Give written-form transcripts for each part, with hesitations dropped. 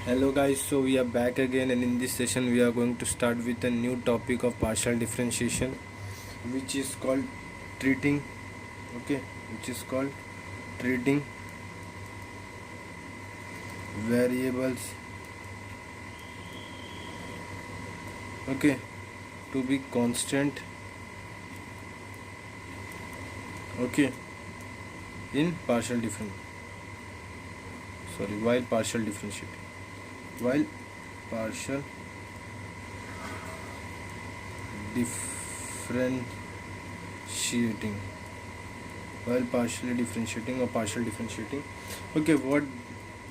Hello guys, so we are back again, and in this session we are going to start with a new topic of partial differentiation, which is called treating. Okay, which is called treating variables, okay, to be constant, okay, in partial different while partial differentiating, while partial differentiating while partially differentiating or partial differentiating. Okay, what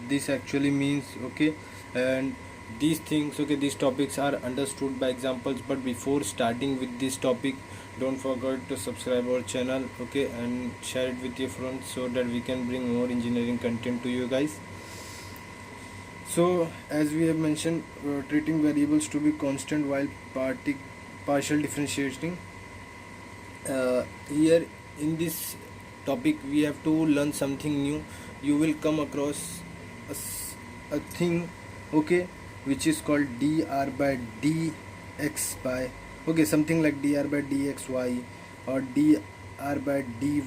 this actually means, okay, and these things, okay, these topics are understood by examples. But before starting with this topic, don't forget to subscribe our channel, okay, and share it with your friends so that we can bring more engineering content to you guys. So as we have mentioned, treating variables to be constant while partial differentiating. Here in this topic we have to learn something new. You will come across a thing, okay, which is called dr by dx by, okay, something like dr by dxy or dr by dy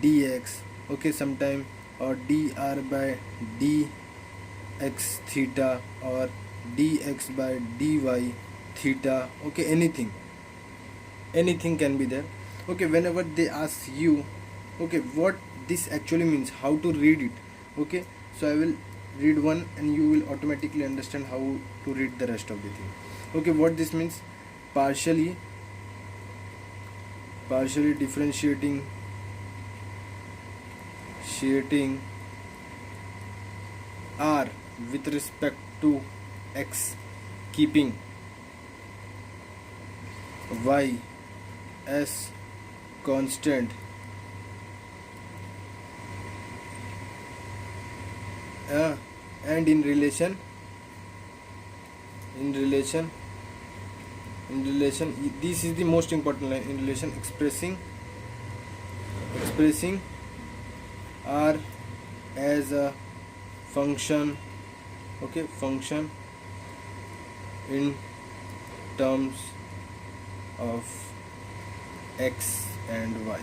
dx, okay, sometime, or dr by dx theta or dx by dy theta, okay, anything can be there. Okay, whenever they ask you, okay, what this actually means, how to read it, okay, so I will read one and you will automatically understand how to read the rest of the thing. Okay, what this means: partially differentiating r with respect to x, keeping y as constant, and in relation this is the most important line, in relation expressing r as a function, okay, function in terms of x and y.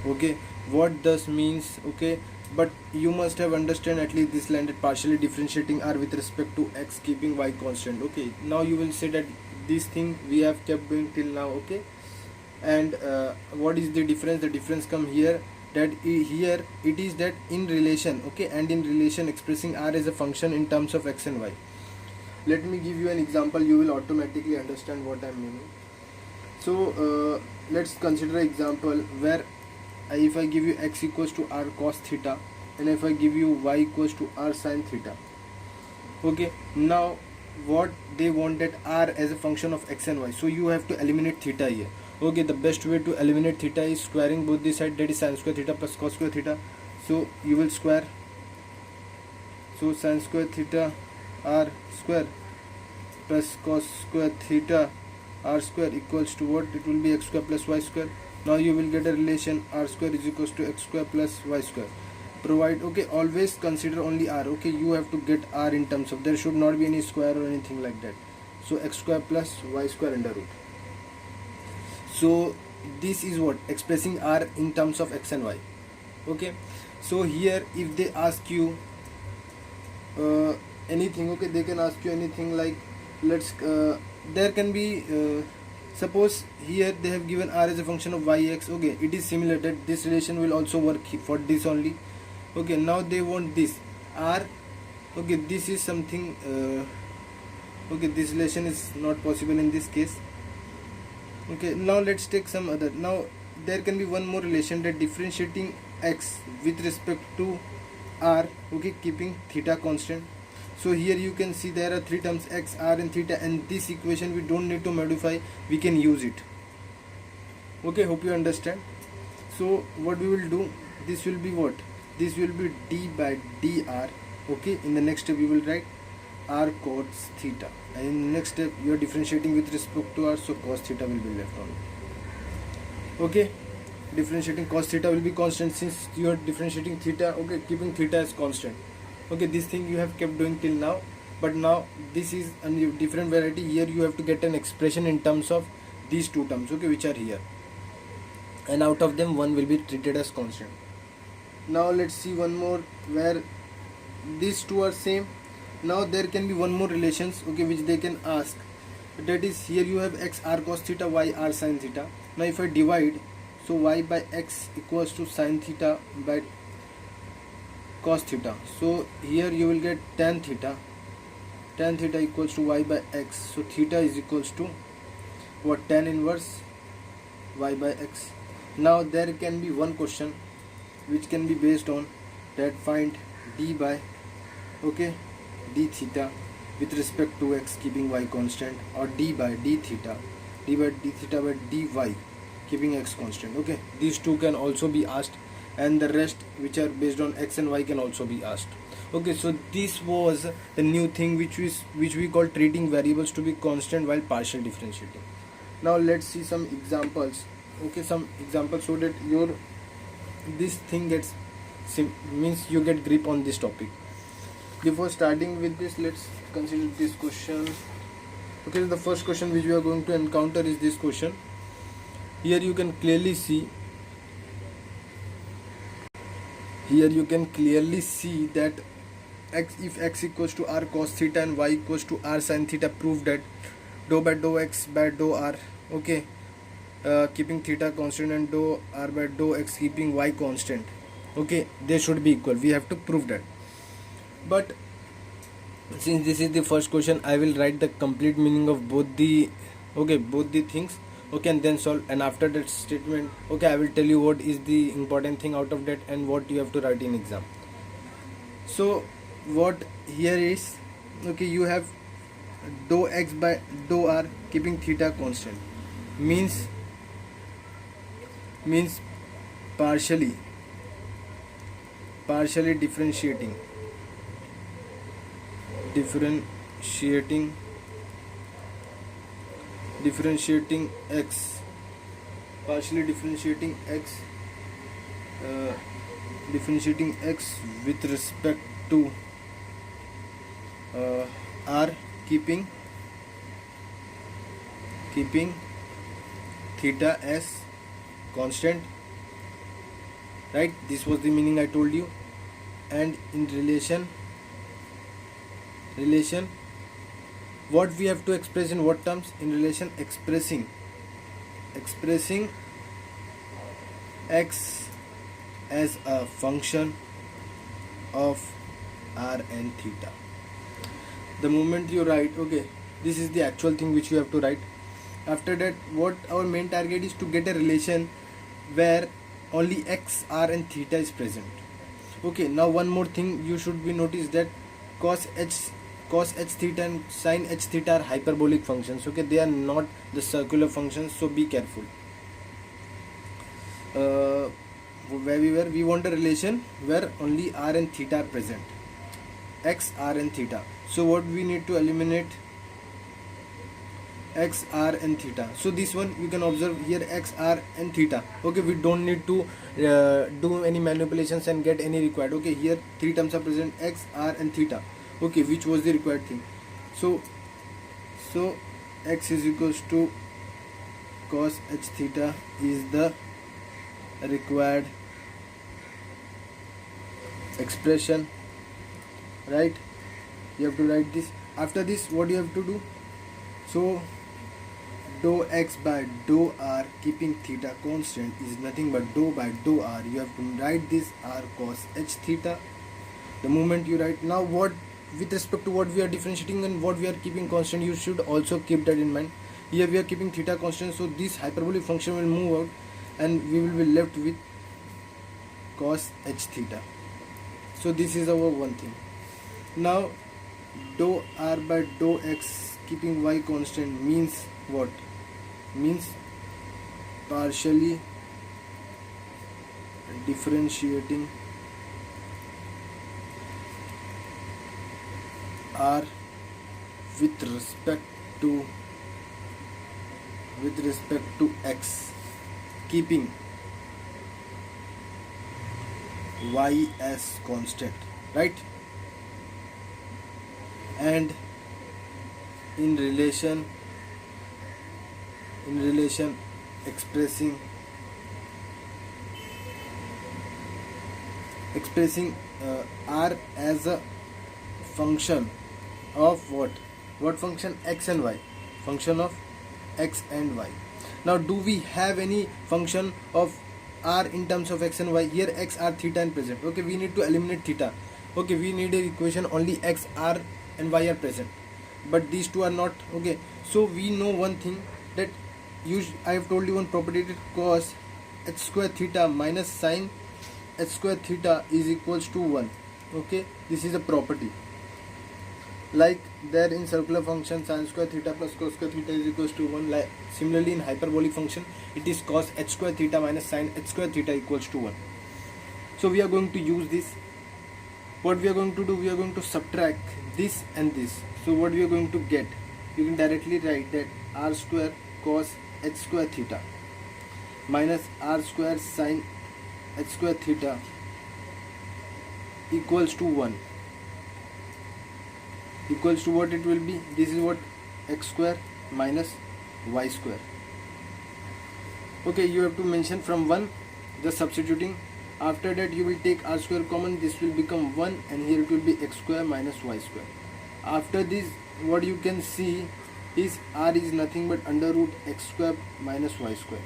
Okay, what this means, okay, but you must have understand at least this line, that partially differentiating r with respect to x, keeping y constant. Okay, now you will say that this thing we have kept doing till now, okay, and what is the difference? The difference come here, that here it is that in relation, okay, and in relation expressing r as a function in terms of x and y. Let me give you an example, you will automatically understand what I am meaning. So let's consider an example where if I give you x equals to r cos theta, and if I give you y equals to r sin theta. Okay, now what they want, that r as a function of x and y, so you have to eliminate theta here. Okay, the best way to eliminate theta is squaring both the side, that is sin square theta plus cos square theta. So you will square, so sin square theta r square plus cos square theta r square equals to what? It will be x square plus y square. Now you will get a relation, r square is equals to x square plus y square. Provide, okay, always consider only r, okay, you have to get r in terms of, there should not be any square or anything like that. So x square plus y square under root. So this is what expressing r in terms of x and y. Okay, so here if they ask you anything, okay, they can ask you anything like, let's there can be suppose here they have given r as a function of yx, okay, it is similar that this relation will also work for this only. Okay, now they want this r, okay, this is something, okay, this relation is not possible in this case. Okay, now let's take some other. Now there can be one more relation, that differentiating x with respect to r, okay, keeping theta constant. So here you can see there are three terms, x, r and theta, and this equation we don't need to modify, we can use it. Okay, hope you understand. So what we will do, this will be what? This will be d by dr, okay, in the next step you will write r cos theta, and in the next step you are differentiating with respect to r, so cos theta will be left on. Okay, differentiating cos theta will be constant since you are differentiating theta, okay, keeping theta as constant. Okay, this thing you have kept doing till now, but now this is a new different variety. Here you have to get an expression in terms of these two terms, okay, which are here, and out of them one will be treated as constant. Now let's see one more where these two are same. Now there can be one more relations, okay, which they can ask. That is, here you have x r cos theta, y r sin theta. Now if I divide, so y by x equals to sin theta by cos theta. So here you will get tan theta. Tan theta equals to y by x. So theta is equals to what? Tan inverse y by x. Now there can be one question which can be based on that, find d by, okay, d theta with respect to x keeping y constant, or d by d theta by dy keeping x constant. Okay, these two can also be asked, and the rest which are based on x and y can also be asked. Okay, so this was the new thing which we call treating variables to be constant while partial differentiating. Now let's see some examples. Okay, some examples so that your this thing gets means you get grip on this topic. Before starting with this, let's consider this question. Okay, the first question which we are going to encounter is this question. Here you can clearly see that if x equals to r cos theta and y equals to r sin theta, prove that dou by dou x by dou r, okay, keeping theta constant, and dou r by dou x keeping y constant, okay, they should be equal. We have to prove that. But since this is the first question, I will write the complete meaning of both the things, okay, and then solve. And after that statement, okay, I will tell you what is the important thing out of that and what you have to write in exam. So what here is, okay, you have dou x by dou r keeping theta constant, means partially differentiating x, partially differentiating x with respect to r keeping theta as constant, right? This was the meaning I told you. And in relation, what we have to express in what terms? In relation, expressing x as a function of r and theta. The moment you write, okay, this is the actual thing which you have to write. After that, what our main target is to get a relation where only x, r and theta is present. Okay, now one more thing you should be noticed, that cos h theta and sin h theta are hyperbolic functions. Okay, they are not the circular functions, so be careful. Where we want a relation where only r and theta are present, x, r and theta. So what we need to eliminate? X, r and theta. So this one you can observe here, x, r and theta. Okay, we don't need to do any manipulations and get any required. Okay, here three terms are present, x, r and theta. Okay, which was the required thing? So x is equals to cos h theta is the required expression, right? You have to write this. After this, what you have to do? So dou x by dou r keeping theta constant is nothing but dou by dou r. You have to write this r cos h theta. The moment you write, now what with respect to what we are differentiating and what we are keeping constant, you should also keep that in mind. Here we are keeping theta constant, so this hyperbolic function will move out and we will be left with cos h theta. So this is our one thing. Now dou r by dou x keeping y constant means what? Means partially differentiating r with respect to x, keeping y as constant, right? and in relation expressing r as a function of what function? X and y, function of x and y. Now do we have any function of r in terms of x and y? Here x, r, theta and present. Okay, we need to eliminate theta. Okay, we need an equation only x, r and y are present, but these two are not. Okay, so we know one thing, that I have told you one property, that cos h square theta minus sin h square theta is equals to 1. Okay, this is a property. Like there in circular function, sin square theta plus cos square theta is equals to 1. Like similarly in hyperbolic function, it is cos h square theta minus sin h square theta equals to 1. So we are going to use this. What we are going to do, we are going to subtract this and this. So what we are going to get, you can directly write that r square cos h square theta minus r square sin h square theta equals to 1. Equals to what it will be? This is what? X square minus y square. Okay, you have to mention from 1, just substituting. After that you will take r square common, this will become 1, and here it will be x square minus y square. After this, what you can see is r is nothing but under root x square minus y square.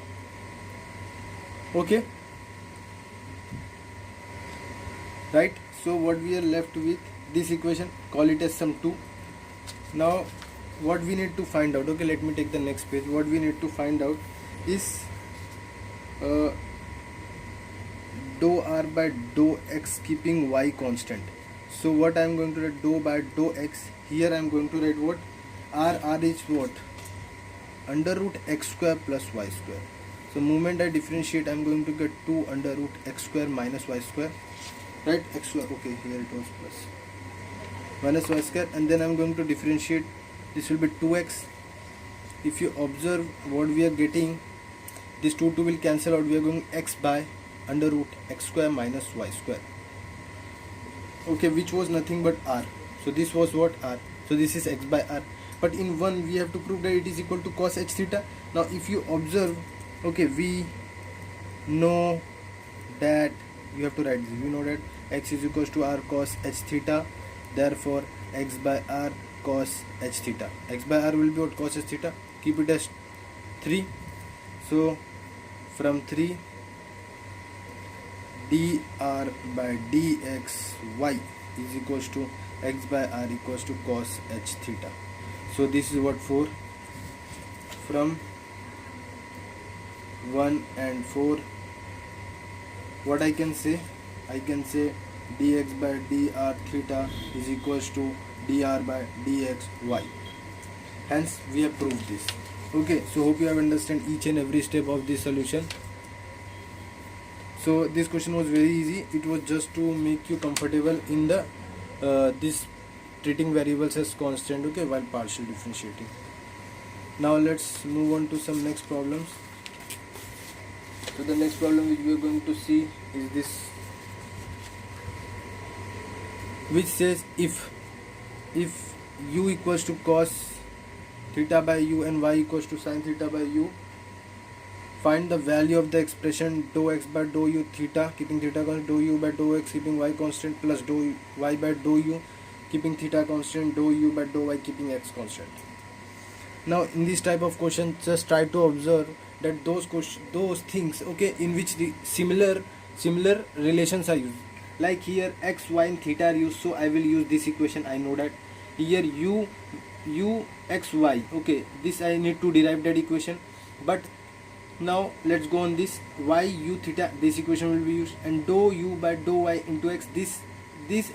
Okay, right? So what we are left with, this equation, call it as sum 2. Now what we need to find out, okay, let me take the next page. What we need to find out is dou r by dou x keeping y constant. So what I am going to write, dou by dou x, here I am going to write what? R is what? Under root x square plus y square. So moment I differentiate, I am going to get 2 under root x square minus y square, right? X square, okay, here it was plus minus y square, and then I am going to differentiate, this will be 2x. If you observe what we are getting, this 2 will cancel out, we are going x by under root x square minus y square, okay, which was nothing but r. So this was what? R. So this is x by r, but in 1 we have to prove that it is equal to cos h theta. Now if you observe, okay, we know that, you have to write this, we know that x is equals to r cos h theta, therefore x by r cos h theta. X by r will be what? Cos h theta. Keep it as 3. So from 3, dr by dx y is equals to x by r equals to cos h theta. So this is what? 4. From 1 and 4, what I can say? I can say dx by dr theta is equals to dr by dx y. Hence we have proved this. Okay, so hope you have understand each and every step of this solution. So this question was very easy. It was just to make you comfortable in the this treating variables as constant, okay, while partial differentiating. Now let's move on to some next problems. So the next problem which we are going to see is this, which says if u equals to cos theta by u and y equals to sin theta by u, find the value of the expression dou x by dou u theta keeping theta constant, dou u by dou x keeping y constant, plus dou y by dou u keeping theta constant, dou u by dou y keeping x constant. Now in this type of question, just try to observe that those things, okay, in which the similar relations are used. Like here x, y and theta are used, so I will use this equation. I know that here u x y, okay, this I need to derive that equation. But now let's go on this y u theta, this equation will be used, and dou u by dou y into x, this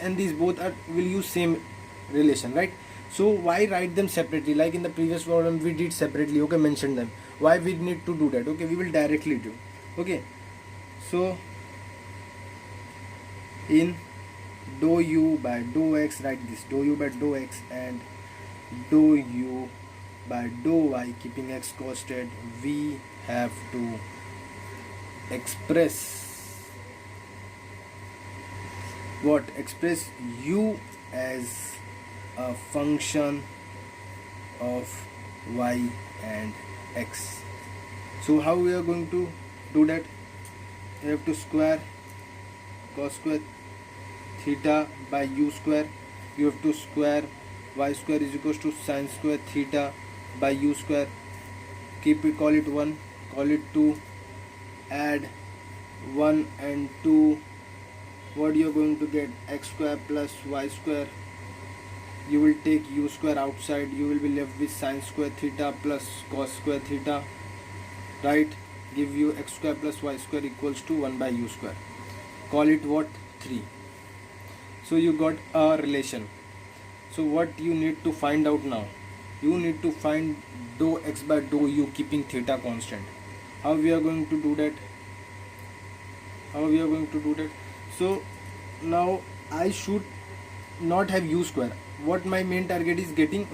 and these both will use same relation, right? So why write them separately? Like in the previous problem we did separately, okay, mention them. Why we need to do that? Okay, we will directly do. Okay, so in dou u by dou x, write this dou u by dou x and dou u by dou y keeping x constant, we have to express what? Express u as a function of y and x. So how we are going to do that? You have to square cos square theta by u square. You have to square y square is equals to sin square theta by u square. Keep it, call it 1, call it 2, add 1 and 2. What you are going to get? X square plus y square. You will take u square outside. You will be left with sin square theta plus cos square theta, right? Give you x square plus y square equals to 1 by u square. Call it what? 3. So you got a relation. So what you need to find out now? You need to find dou x by dou u keeping theta constant. How we are going to do that? So now I should not have u square. What my main target is getting?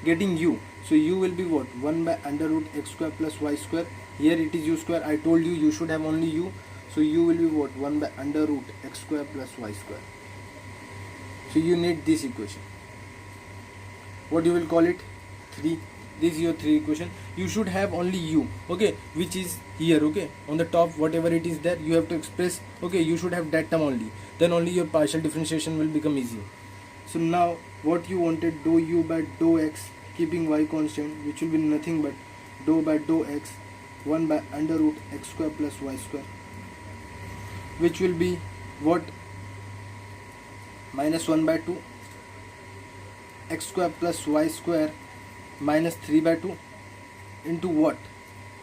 Getting u. So u will be what? 1 by under root x square plus y square. Here it is u square. I told you you should have only u. So u will be what? 1 by under root x square plus y square. So you need this equation. What you will call it? 3. This is your 3 equation. You should have only u, which is here, on the top, whatever it is there, you have to express, you should have that term only. Then only your partial differentiation will become easy. So now what you wanted, dou u by dou x keeping y constant, which will be nothing but dou by dou x 1 by under root x square plus y square, which will be what? Minus 1 by 2 x square plus y square minus 3 by 2 into what?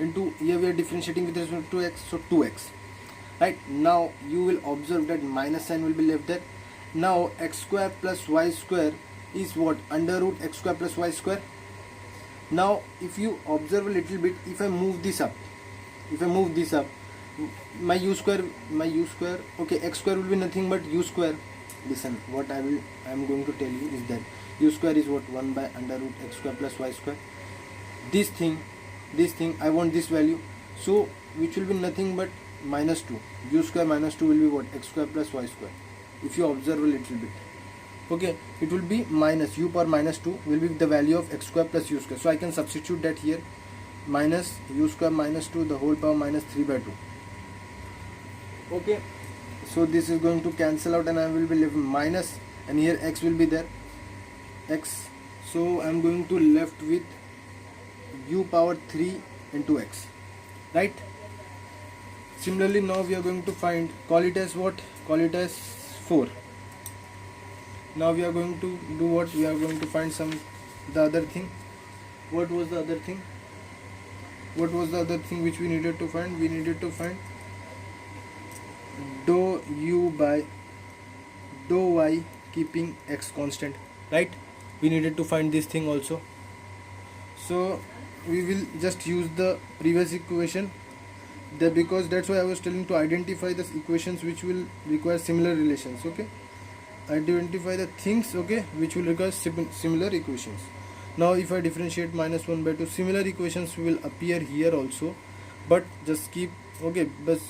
Into, here we are differentiating with respect to x, so 2x. Right, now you will observe that minus sign will be left there. Now x square plus y square is what? Under root x square plus y square. Now if you observe a little bit, if I move this up, my u square, x square will be nothing but u square. Listen, what I am going to tell you is that u square is what? 1 by under root x square plus y square. This thing I want this value, so which will be nothing but minus 2. U square minus 2 will be what? X square plus y square. If you observe a little bit, it will be minus u power minus 2 will be the value of x square plus u square. So I can substitute that here, minus u square minus 2 the whole power minus 3 by 2. So this is going to cancel out and I will be left minus, and here x will be there, x. So I am going to left with u power 3 into x, right? Similarly, now we are going to find, call it as what? Call it as 4. Now we are going to do what? We are going to find the other thing. What was the other thing? Which we needed to find? We needed to find dou u by dou y keeping x constant, right? We needed to find this thing also. So we will just use the previous equation there, because that's why I was telling to identify the equations which will require similar relations. Identify the things which will require similar equations. Now if I differentiate minus 1 by 2, similar equations will appear here also, but just keep but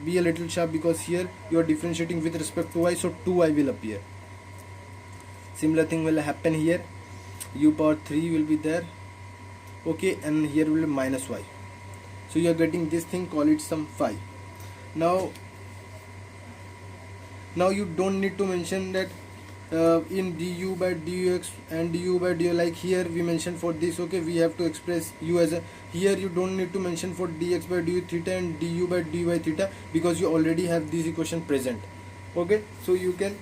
be a little sharp, because here you are differentiating with respect to y, so 2y will appear. Similar thing will happen here, u power 3 will be there, and here will be minus y. So you are getting this thing, call it some phi. Now you don't need to mention that in du by dux and du by du, like here we mentioned for this, we have to express u as a, here you don't need to mention for dx by du theta and du by dy theta, because you already have this equation present. So you can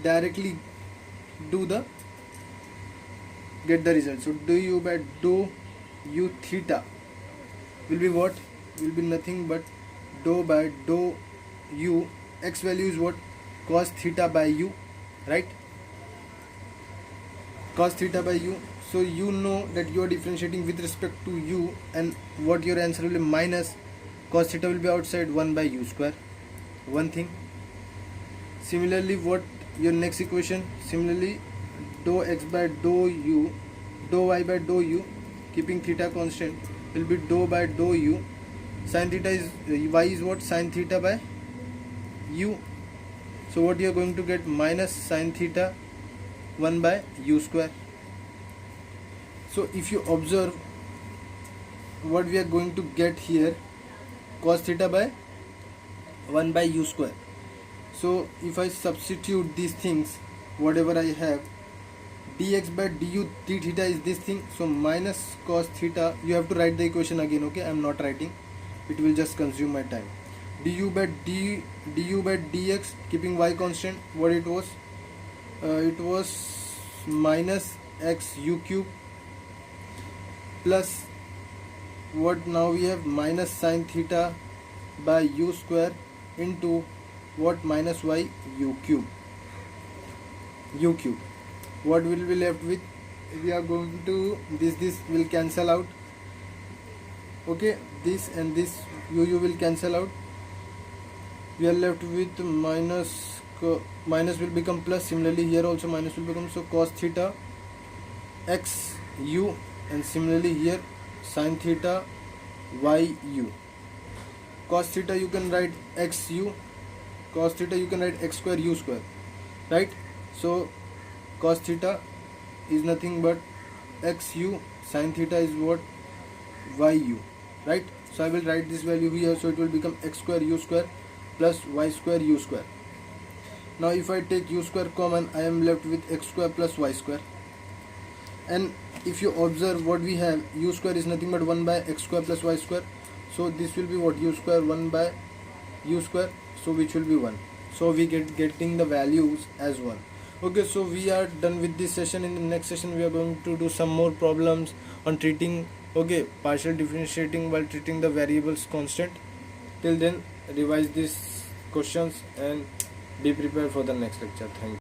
directly get the result. So du by dou u theta will be what? Will be nothing but dou by dou u, x value is what? Cos theta by u, right? Cos theta by u. So you know that you are differentiating with respect to u, and what your answer will be minus cos theta will be outside 1 by u square. One thing. Similarly, what your next equation? Similarly, dou x by dou u, dou y by dou u, keeping theta constant, will be dou by dou u. Sin theta is y is what? Sin theta by u. So what you are going to get? Minus sin theta 1 by u square. So if you observe what we are going to get here, cos theta by 1 by u square. So if I substitute these things, whatever I have, dx by du d theta is this thing, so minus cos theta, you have to write the equation again, okay, I am not writing, it will just consume my time. Du by dx, keeping y constant, what it was minus x u cube plus what now we have minus sin theta by u square into what minus y u cube. What will be left with? We are going to this will cancel out, okay, this and this u will cancel out, we are left with minus will become plus, similarly here also minus will become, so cos theta x u, and similarly here sin theta y u. Cos theta you can write x u, cos theta you can write x square u square, right? So cos theta is nothing but x u, sin theta is what, y u, right? So I will write this value here, so it will become x square u square plus y square u square. Now if I take u square common, I am left with x square plus y square. And if you observe what we have, u square is nothing but 1 by x square plus y square, so this will be what, u square 1 by u square, so which will be 1. So we getting the values as 1. Okay, so we are done with this session. In the next session we are going to do some more problems on treating, okay, partial differentiating while treating the variables constant. Till then, revise these questions and be prepared for the next lecture. Thank you.